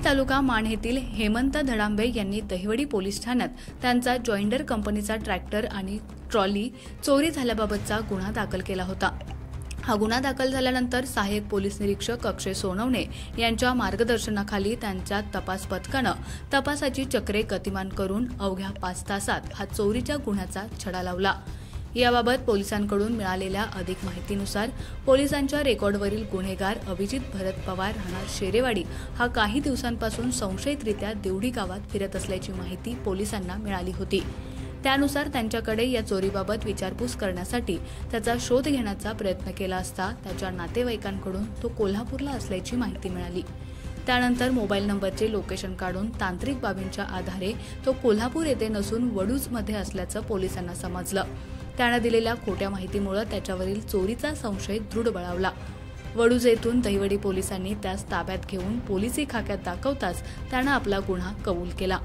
तालुका माण येथील हेमंत धडांबे यांनी दहिवडी पोलीस ठाण्यात त्यांचा जॉइंडर कंपनीचा ट्रॅक्टर आणि ट्रॉली चोरी झाल्याबाबतचा गुन्हा दाखल केला होता। हा गुन्हा दाखल झाल्यानंतर सहाय्यक पोलीस निरीक्षक अक्षय सोनवणे यांच्या मार्गदर्शनाखाली त्यांच्या तपास पथकाने तपासाची चक्रे गतिमान करून अवघ्या 5 तासात हा चोरीच्या गुन्ह्याचा छडा लावला। याबाबत पोलिसांकडून मिळालेल्या अधिक माहितीनुसार पोलिसांच्या रेकॉर्डवरील गुन्हेगार अभिजित भरत पवार राहणार शेरेवाडी हा काही दिवसांपासून संशयितरित्या देवडी गावात फिरत असल्याची माहिती पोलिसांना मिळाली होती। त्यानुसार त्यांच्याकडे या चोरीबाबत विचारपूस करण्यासाठी त्याचा शोध घेण्याचा प्रयत्न केला असता त्याच्या नातेवाईकांकडून तो कोल्हापूरला असल्याची माहिती मिळाली। त्यानंतर मोबाईल नंबरचे लोकेशन काढून तांत्रिक बाबींच्या आधारे तो कोल्हापूर येथे नसून वडूजमध्ये असल्याचं पोलिसांना समजलं। त्याने दिलेल्या खोट्या माहितीमुळे त्याच्यावरील चोरीचा संशय दृढ बळावला। वडूज येथून दहिवडी पोलिसांनी त्यास ताब्यात घेऊन पोलिसी खाक्यात दाखवताच त्याने आपला गुन्हा कबूल केला।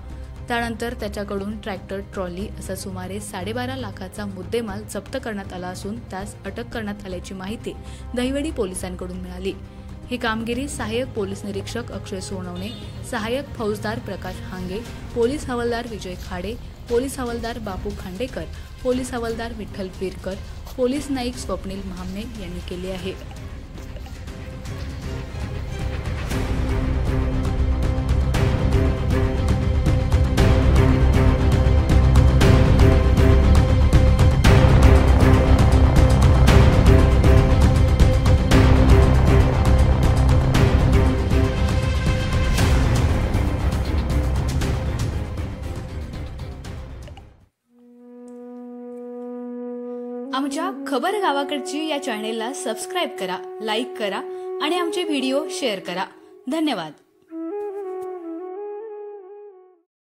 त्यानंतर त्याच्याकडून ट्रॅक्टर ट्रॉली असा सुमारे 12.5 लाखाचा मुद्देमाल जप्त करण्यात आला असून त्यास अटक करण्यात आल्याची माहिती दहिवडी पोलिसांकडून मिळाली। ही कामगिरी सहाय्यक पोलीस निरीक्षक अक्षय सोनवणे, सहाय्यक फौजदार प्रकाश हांगे, पोलीस हवालदार विजय खाडे, पोलीस हवालदार बापू खांडेकर, पोलीस हवालदार विठ्ठल पिरकर, पोलीस नाईक स्वप्नील महामने यांनी केली आहे। आमच्या खबर गावाकडची या चॅनेलला सबस्क्राइब करा, लाईक करा आणि आमचे व्हिडिओ शेअर करा। धन्यवाद।